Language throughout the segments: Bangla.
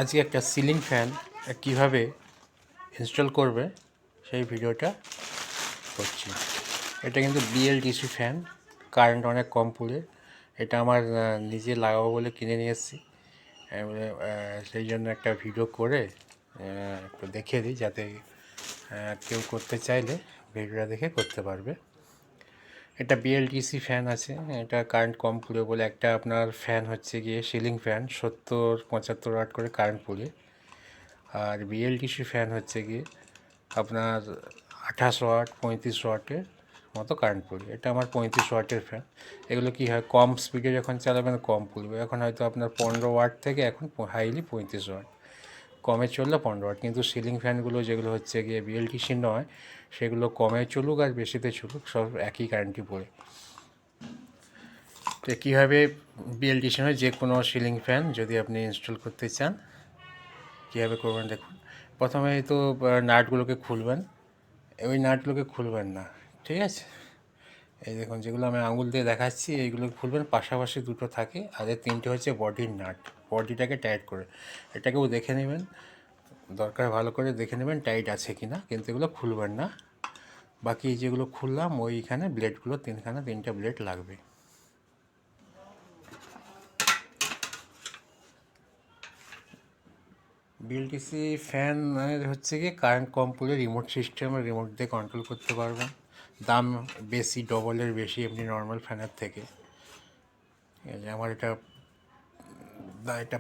আজকে একটা সিলিং ফ্যান কিভাবে ইনস্টল করবে সেই ভিডিওটা করছি। এটা কিন্তু বিএলডিসি ফ্যান, কারেন্ট অনেক কম পুড়ে। এটা আমার নিজে লাগাবো বলে কিনে নিয়ে এসেছি। এবারে সেই জন্য একটা ভিডিও করে একটু দেখিয়ে দিই, যাতে কেউ করতে চাইলে ভিডিওটা দেখে করতে পারবে। এটা বিএলডিসি ফ্যান আছে, এটা কারেন্ট কম পুড়ে বলে। একটা আপনার ফ্যান হচ্ছে গিয়ে সিলিং ফ্যান 70-75 ওয়াট করে কারেন্ট পুড়ে, আর বিএলডিসি ফ্যান হচ্ছে গিয়ে আপনার 28 ওয়াট 35 ওয়াটের মতো কারেন্ট পড়বে। এটা আমার 35 ওয়াটের ফ্যান। এগুলো কি হয়, কম স্পিডে যখন চালাবেন কম পড়বে। এখন হয়তো আপনার 15 ওয়াট থেকে এখন হাইলি 35 ওয়াট, কমে চললে 15 ওয়াট। কিন্তু সিলিং ফ্যানগুলো যেগুলো হচ্ছে গিয়ে বিএলডিসি নয়, সেগুলো কমে চলুক আর বেশিতে চলুক, সব একই কারেন্টই পড়ে। তো কীভাবে বিএলডিসি নয় যে কোনো সিলিং ফ্যান যদি আপনি ইনস্টল করতে চান, কীভাবে করবেন দেখুন। প্রথমে তো নাটগুলোকে খুলবেন। ওই নাটগুলোকে খুলবেন না, ঠিক আছে? এই দেখুন, যেগুলো আমি আঙুল দিয়ে দেখাচ্ছি এইগুলো খুলবেন। পাশাপাশি দুটো থাকে, আর এই তিনটে হচ্ছে বডির নাট। বডিটাকে টাইট করে এটাকেও দেখে নেবেন, দরকার ভালো করে দেখে নেবেন টাইট আছে কি না, কিন্তু এগুলো খুলবেন না। বাকি যেগুলো খুললাম ওইখানে ব্লেডগুলো তিনটা ব্লেড লাগবে। বিএলডিসি ফ্যান হচ্ছে কি কারেন্ট কম পড়লে রিমোট সিস্টেমে রিমোট দিয়ে কন্ট্রোল করতে পারবেন। দাম বেশি, ডবলের বেশি এমনি নর্মাল ফ্যানের থেকে। আমার এটা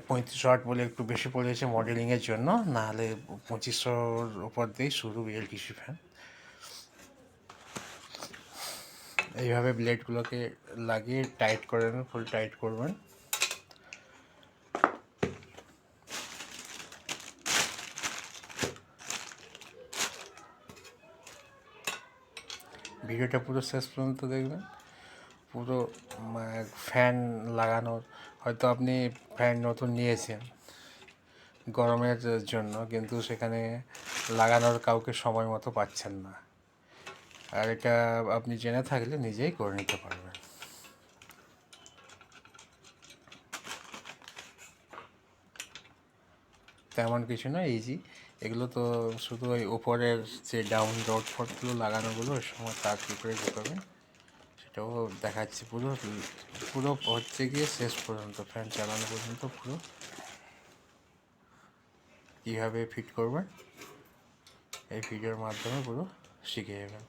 35 ওয়াট বলে একটু বেশি পড়েছে মডেলিংয়ের জন্য, নাহলে 2500-র উপর দিয়েই শুরু বিএলডিসি ফ্যান। এইভাবে ব্লেডগুলোকে লাগিয়ে টাইট করে নেবেন, ফুল টাইট করবেন। ভিডিওটা পুরো শেষ পর্যন্ত দেখবেন। পুরো ফ্যান লাগানোর, হয়তো আপনি ফ্যান নতুন নিয়েছেন গরমের জন্য, কিন্তু সেখানে লাগানোর কাউকে সময় মতো পাচ্ছেন না, আর এটা আপনি জেনে থাকলে নিজেই করে নিতে পারবেন। তেমন কিছু না, ইজি। এগুলো তো শুধু ওই উপরের যে ডাউন রড ফডগুলো লাগানোগুলো, ওই সময় তার কী করে ঢুকাবেন সেটাও দেখাচ্ছি। পুরো পুরো হচ্ছে গিয়ে শেষ পর্যন্ত, ফ্যান চালানো পর্যন্ত পুরো কীভাবে ফিট করবেন এই ভিডিওর মাধ্যমে পুরো শিখে যাবেন।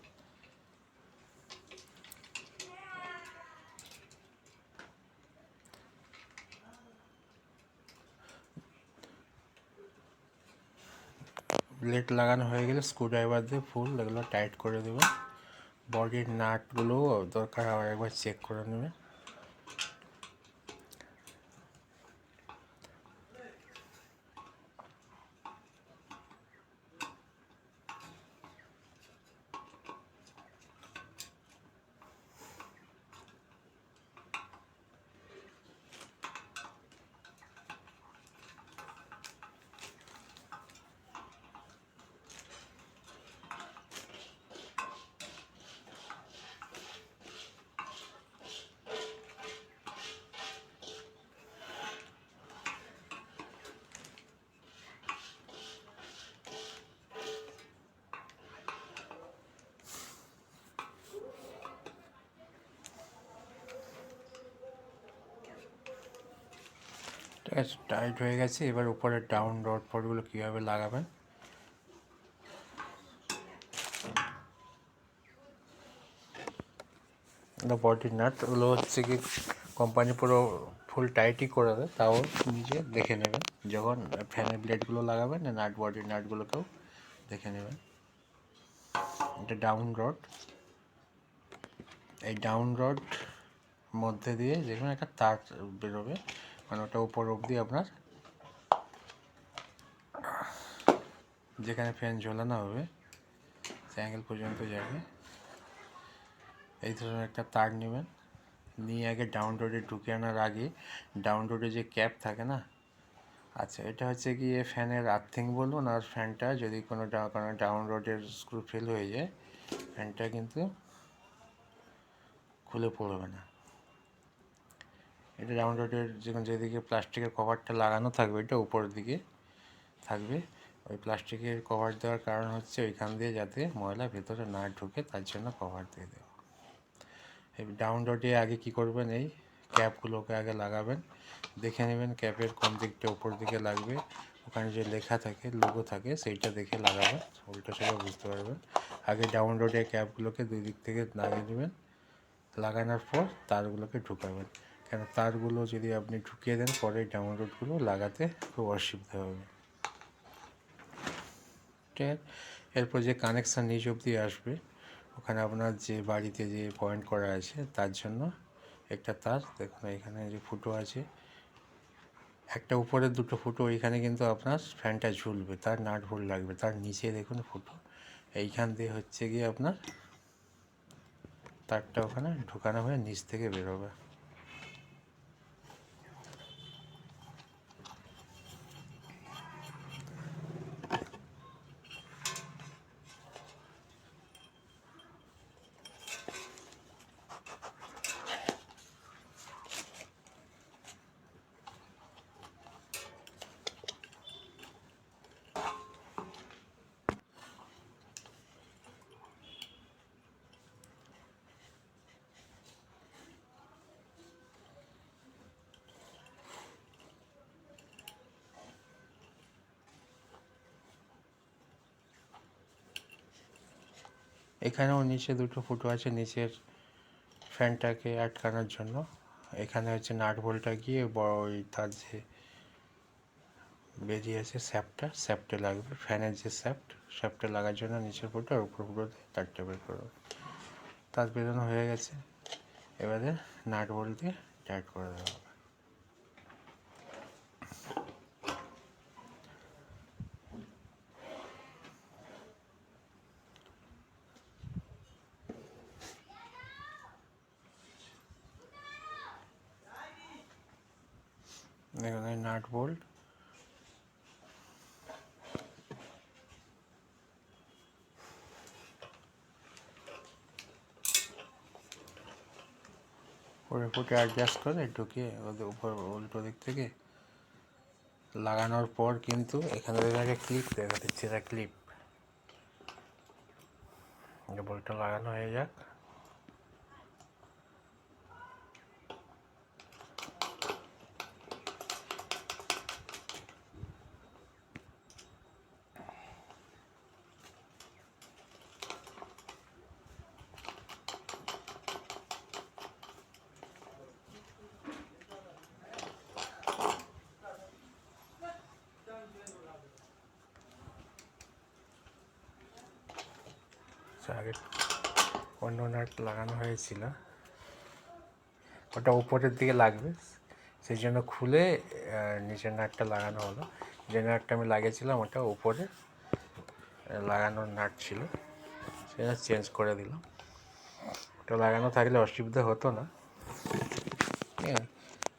ব্লেড লাগানো হয়ে গেলে স্ক্রুড্রাইভার দিয়ে ফুল এগুলো টাইট করে দেবেন। বডির নাটগুলো দরকার আবার একবার চেক করে নেবেন। ঠিক আছে, টাইট হয়ে গেছে। এবার উপরে ডাউন রড ফডগুলো কীভাবে লাগাবেন বডির নাট ওগুলো হচ্ছে কি কোম্পানি পুরো ফুল টাইটই করে দেয়, তাও নিজে দেখে নেবেন যখন ফ্যানের ব্লেডগুলো লাগাবেন। বডির নাটগুলোকেও দেখে নেবেন। এটা ডাউন রড, এই ডাউন রড মধ্যে দিয়ে যেখানে একটা তার বেরোবে, মানে ওটা উপর অবধি আপনার যেখানে ফ্যান ঝোলানো হবে সে অ্যাঙ্গেল পর্যন্ত যাবে। এই ধরনের একটা তার নেবেন, নিয়ে আগে ডাউন রোডে ঢুকে আনার আগে ডাউন রোডে যে ক্যাপ থাকে না, আচ্ছা এটা হচ্ছে গিয়ে ফ্যানের আর্থিং বলুন। আর ফ্যানটা যদি কোনো ডাউন রোডের স্ক্রু ফেল হয়ে যায়, ফ্যানটা কিন্তু খুলে পড়বে না। এটা ডাউন রোডের যেদিকে প্লাস্টিকের কভারটা লাগানো থাকবে, এটা উপরের দিকে থাকবে। ওই প্লাস্টিকের কভার দেওয়ার কারণ হচ্ছে ওইখান দিয়ে যাতে ময়লা ভেতরে না ঢুকে, তার জন্য কভার দিয়ে দেওয়া। এই ডাউন রডে আগে কি করবেন, এই ক্যাপগুলোকে আগে লাগাবেন, দেখে নেবেন ক্যাপের কোন দিকটা উপর দিকে লাগবে, ওখানে যে লেখা থাকে, লোগো থাকে, সেইটা দেখে লাগাবেন, উল্টো সেটা বুঝতে পারবেন। আগে ডাউন রডে ক্যাপগুলোকে দুই দিক থেকে লাগিয়ে দেবেন, লাগানোর পর তারগুলোকে ঢুকাবেন, কেন তারগুলো যদি আপনি ঢুকিয়ে দেন পরে ডাউন রডগুলো লাগাতে খুব অসুবিধা হবে। এরপর যে কানেকশান নিচ অবধি আসবে, ওখানে আপনার যে বাড়িতে যে পয়েন্ট করা আছে তার জন্য একটা তার, দেখুন এখানে যে ফুটো আছে, একটা উপরে দুটো ফুটো, ওইখানে কিন্তু আপনার ফ্যানটা ঝুলবে, তার নাট বোল্ট লাগবে। তার নিচে দেখুন ফুটো, এইখান দিয়ে হচ্ছে গিয়ে আপনার তারটা ওখানে ঢুকানো হয়ে নিচ থেকে বেরোবে। এখানেও নিচে দুটো ফুটো আছে নিচের ফ্যানটাকে আটকানোর জন্য। এখানে হচ্ছে নাট বোল্টটা গিয়ে বড় ওই তার যে বেরিয়ে আছে স্যাপটে লাগবে, ফ্যানের যে স্যাপটে লাগার জন্য নিচের ফুটো আর উপর ফুটোতে তারটা বের করবে। তার বেরোনো হয়ে গেছে, এবারে নাট বোল্ট দিয়ে টাইট করে দেওয়া হবে। দেখুন এই নাট বোল্ট, পরে ফুটে অ্যাডজাস্ট করে ঢুকিয়ে ওদের উপর উল্টো দিক থেকে লাগানোর পর কিন্তু এখানে একটা ক্লিপ দেখা দিচ্ছে, এটা ক্লিপ, বোল্টটা লাগানো হয়ে যাক। আগে অন্য নাট লাগানো হয়েছিল, ওটা উপরের দিকে লাগবে, সেই জন্য খুলে নিচের নাটটা লাগানো হলো। যে নাটটা আমি লাগিয়েছিলাম ওটা উপরে লাগানোর নাট ছিল, সেটা চেঞ্জ করে দিলাম। ওটা লাগানো থাকলে অসুবিধা হতো না, ঠিক আছে,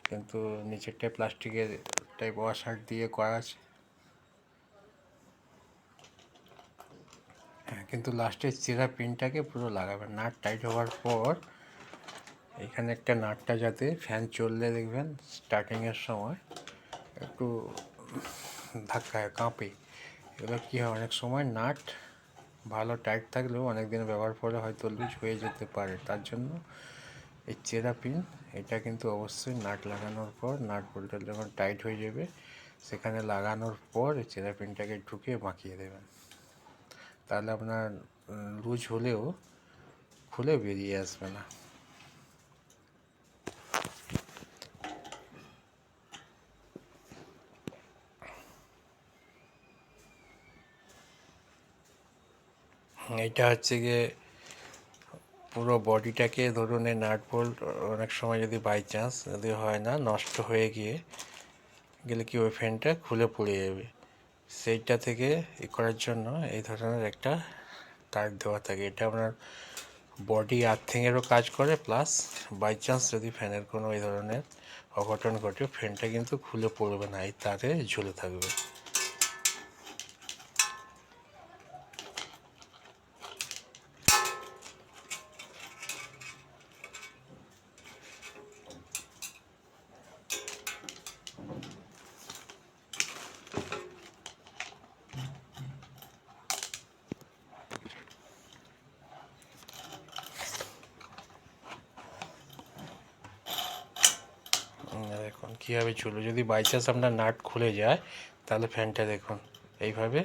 কিন্তু নিচেরটায় প্লাস্টিকের টাইপ ওয়াশার দিয়ে করা আছে। হ্যাঁ, কিন্তু লাস্টের চেরা পিনটাকে পুরো লাগাবেন। নাট টাইট হওয়ার পর এখানে একটা নাটটা যাতে ফ্যান চললে দেখবেন স্টার্টিংয়ের সময় একটু ধাক্কায় কাঁপে, এগুলো কী হয়, অনেক সময় নাট ভালো টাইট থাকলেও অনেক দিন ব্যবহার করে হয়তো লুজ হয়ে যেতে পারে। তার জন্য এই চেরা পিন এটা কিন্তু অবশ্যই নাট লাগানোর পর, নাট বোল্টটা যখন টাইট হয়ে যাবে সেখানে লাগানোর পর এই চেরা পিনটাকে ঢুকিয়ে বাঁকিয়ে দেবেন, তাহলে আপনার লুজ হলেও খুলে বেরিয়ে আসবে না। এইটা হচ্ছে গিয়ে পুরো বডিটাকে, ধরুন এই নাট বোল্ট অনেক সময় যদি বাই চান্স যদি হয় না, নষ্ট হয়ে গেলে কি ওই ফ্যানটা খুলে পড়ে যাবে, সেইটা থেকে করার জন্য এই ধরনের একটা তার দেওয়া থাকে। এটা আপনার বডি আর্থিংয়েরও কাজ করে, প্লাস বাই চান্স যদি ফ্যানের কোনো এই ধরনের অঘটন ঘটে ফ্যানটা কিন্তু খুলে পড়বে না, এই তারে ঝুলে থাকবে। কীভাবে ঝুলবে। যদি বাই চান্স আপনার নাট খুলে যায় তাহলে ফ্যানটা দেখুন এইভাবে।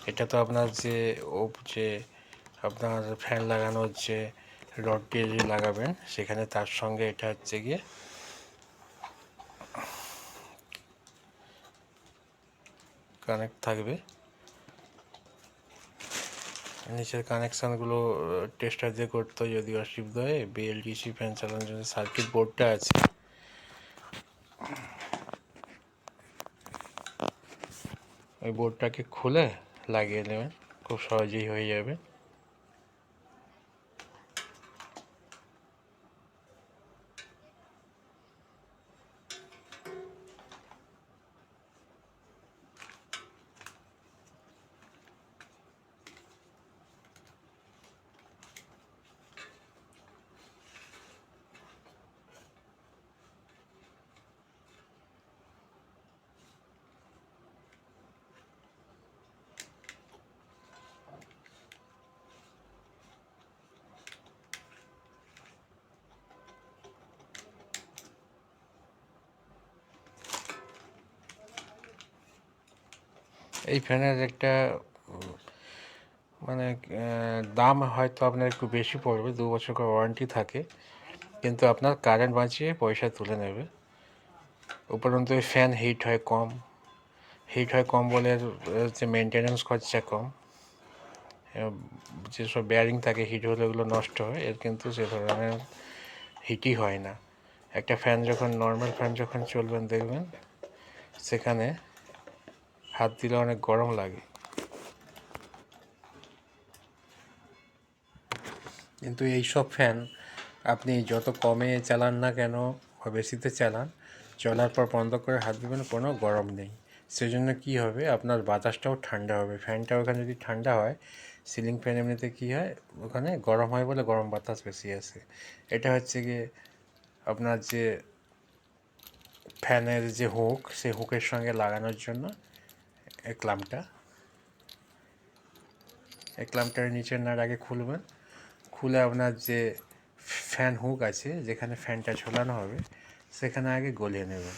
এটা তো আপনার যে আপনার ফ্যান লাগানোর যে রড দিয়ে যে লাগাবেন সেখানে তার সঙ্গে এটা হচ্ছে গিয়ে কানেক্ট থাকবে। নিচের কানেকশানগুলো টেস্টার দিয়ে করতে হয় যদি অসুবিধা হয়। বিএলডিসি ফ্যান চালানোর জন্য সার্কিট বোর্ডটা আছে, ওই বোর্ডটাকে খুলে লাগিয়ে নেবেন, খুব সহজেই হয়ে যাবে। এই ফ্যানের একটা মানে দাম হয়তো আপনার একটু বেশি পড়বে, 2 বছর করে ওয়ারেন্টি থাকে, কিন্তু আপনার কারেন্ট বাঁচিয়ে পয়সা তুলে নেবে। উপরন্তু এই ফ্যান হিট হয় কম বলে যে মেনটেন্যান্স খরচা কম। যেসব বেয়ারিং থাকে হিট হলে ওগুলো নষ্ট হয়, এর কিন্তু সে ধরনের হিটই হয় না। একটা ফ্যান যখন নর্মাল ফ্যান যখন চলবেন দেখবেন সেখানে হাত দিলে অনেক গরম লাগে, কিন্তু এইসব ফ্যান আপনি যত কমে চালান না কেন বা বেশিতে চালান, চলার পর বন্ধ করে হাত দেবেন কোনো গরম নেই। সেজন্য কী হবে, আপনার বাতাসটাও ঠান্ডা হবে। ফ্যানটা ওখানে যদি ঠান্ডা হয়, সিলিং ফ্যান এমনিতে কী হয় ওখানে গরম হয় বলে গরম বাতাস বেশি আসে। এটা হচ্ছে গিয়ে আপনার যে ফ্যানের যে হুক, সেই হুকের সঙ্গে লাগানোর জন্য এই ক্লাম্পটার নিচের নাট আগে খুলবেন, খুলে আপনার যে ফ্যান হুক আছে যেখানে ফ্যানটা ঝোলানো হবে সেখানে আগে গলিয়ে নেবেন।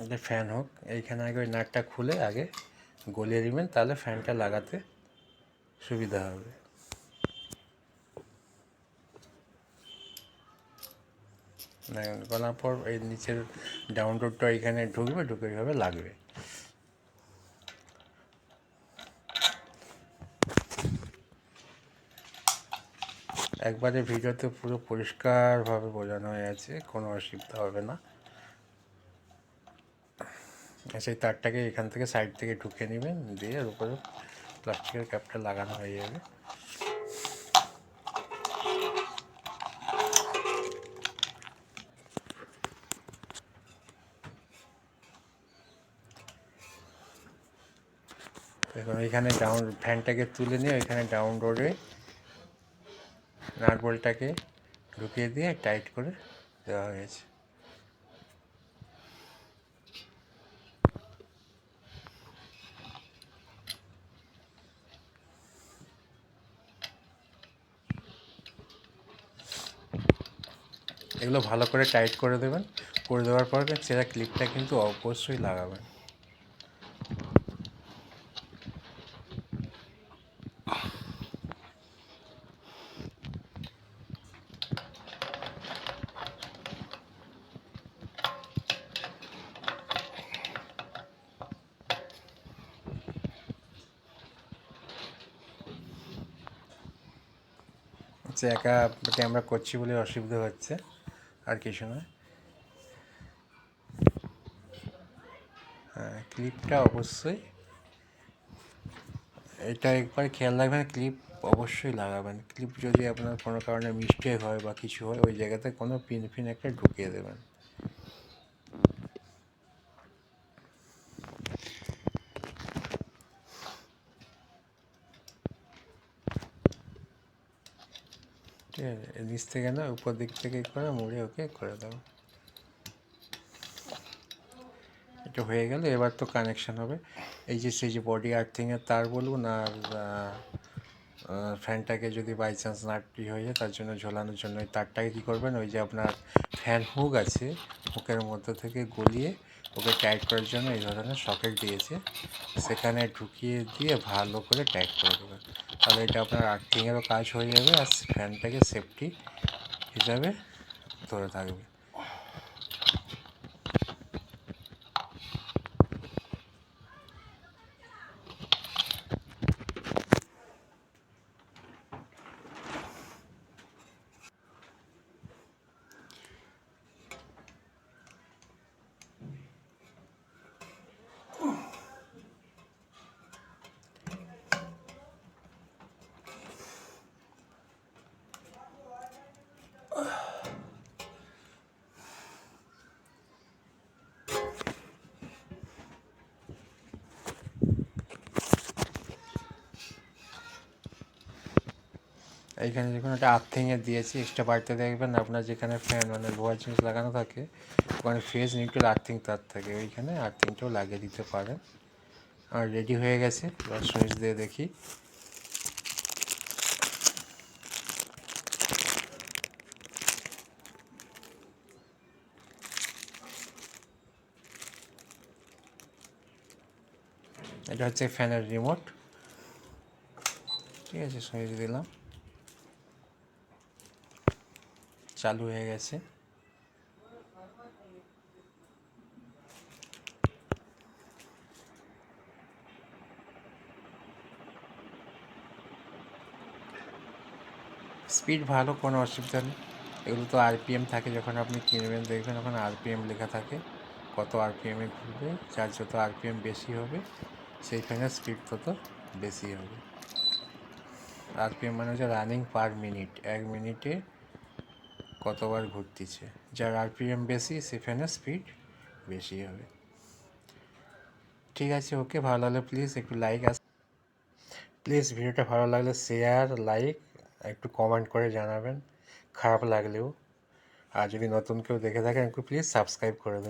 এটা ফ্যান হুক, এইখানে আগে ওই নাটটা খুলে আগে গলিয়ে দিবেন, তাহলে ফ্যানটা লাগাতে সুবিধা হবে। গলার পর এই নিচের ডাউন রোডটা এখানে ঢুকবে, ঢুকে এইভাবে লাগবে। একবারে ভিডিওতে পুরো পরিষ্কারভাবে বোঝানো হয়ে আছে, কোনো অসুবিধা হবে না। সেই তারটাকে এখান থেকে সাইড থেকে ঢুকে নেবেন, দিয়ে এর উপরে প্লাস্টিকের ক্যাপটা লাগানো হয়ে যাবে। এখন এখানে ডাউন ফ্যানটাকে তুলে নিয়ে ওইখানে ডাউন রোডে নাট বল্টটাকে ঢুকিয়ে দিয়ে টাইট করে দেওয়া হয়েছে। এগুলো ভালো করে টাইট করে দেবেন, করে দেওয়ার পর সেটা ক্লিপটা কিন্তু অবশ্যই লাগাবেন। একা ক্যামেরা করছি বলে অসুবিধা হচ্ছে, আর কিছু নয়। হ্যাঁ, ক্লিপটা অবশ্যই, এটা একবার খেয়াল রাখবেন, ক্লিপ অবশ্যই লাগাবেন। ক্লিপ যদি আপনার কোনো কারণে মিস্টেক হয় বা কিছু হয়, ওই জায়গাতে কোনো পিন ফিন একটা ঢুকিয়ে দেবেন। ঠিক আছে, নিচ থেকে না উপর দিক থেকে করে মুড়ে ওকে করে দেবো। এটা হয়ে গেলে এবার তো কানেকশান হবে। এই যে সেই যে বডি আর্থিংয়ের তার বলুন আর ফ্যানটাকে যদি বাই চান্স নাটটি হয়ে যায় তার জন্য ঝোলানোর জন্য ওই তারটাকে কী করবেন, ওই যে আপনার ফ্যান হুক আছে, হুকের মধ্যে থেকে গলিয়ে ওকে টাইট করার জন্য এই ধরনের সকেট দিয়েছে, সেখানে ঢুকিয়ে দিয়ে ভালো করে টাইট করে দেবেন। তাহলে এটা আপনার আর্থিংয়েরও কাজ হয়ে যাবে আর ফ্যানটাকে সেফটি হিসাবে ধরে থাকবে। এইখানে দেখুন একটা আর্থিংয়ে দিয়েছি, এক্সট্রা বাড়িতে দেখবেন আপনার যেখানে ফ্যান মানে লোহার জিনিস লাগানো থাকে ওখানে ফেজ নিউট্রাল আর্থিং তার থাকে, ওইখানে আর্থিংটাও লাগিয়ে দিতে পারেন। আর রেডি হয়ে গেছে, এবার সুইচ দিয়ে দেখি। এটা হচ্ছে ফ্যানের রিমোট। ঠিক আছে, সুইচ দিলাম, চালু হয়ে গেছে। স্পিড ভালো, কোনো অসুবিধা নেই। এগুলো তো আরপিএম থাকে, যখন আপনি কিনবেন দেখবেন ওখানে আরপিএম লেখা থাকে, কত আরপিএমে ঘুরবে। যার যত আরপিএম বেশি হবে সেই ফ্যানের স্পিড তত বেশি হবে। আরপিএম মানে হচ্ছে রানিং পার মিনিট, 1 মিনিটে কতবার ঘুরতেছে। যার আরপিএম বেশি সে ফ্যানের স্পিড বেশি হবে। ঠিক আছে, ওকে, ভালো লাগলে প্লিজ একটু লাইক প্লিজ ভিডিওটা ভালো লাগলে শেয়ার, লাইক, একটু কমেন্ট করে জানাবেন খারাপ লাগলেও। আর যদি নতুন কেউ দেখে থাকেন একটু প্লিজ সাবস্ক্রাইব করে দেবেন।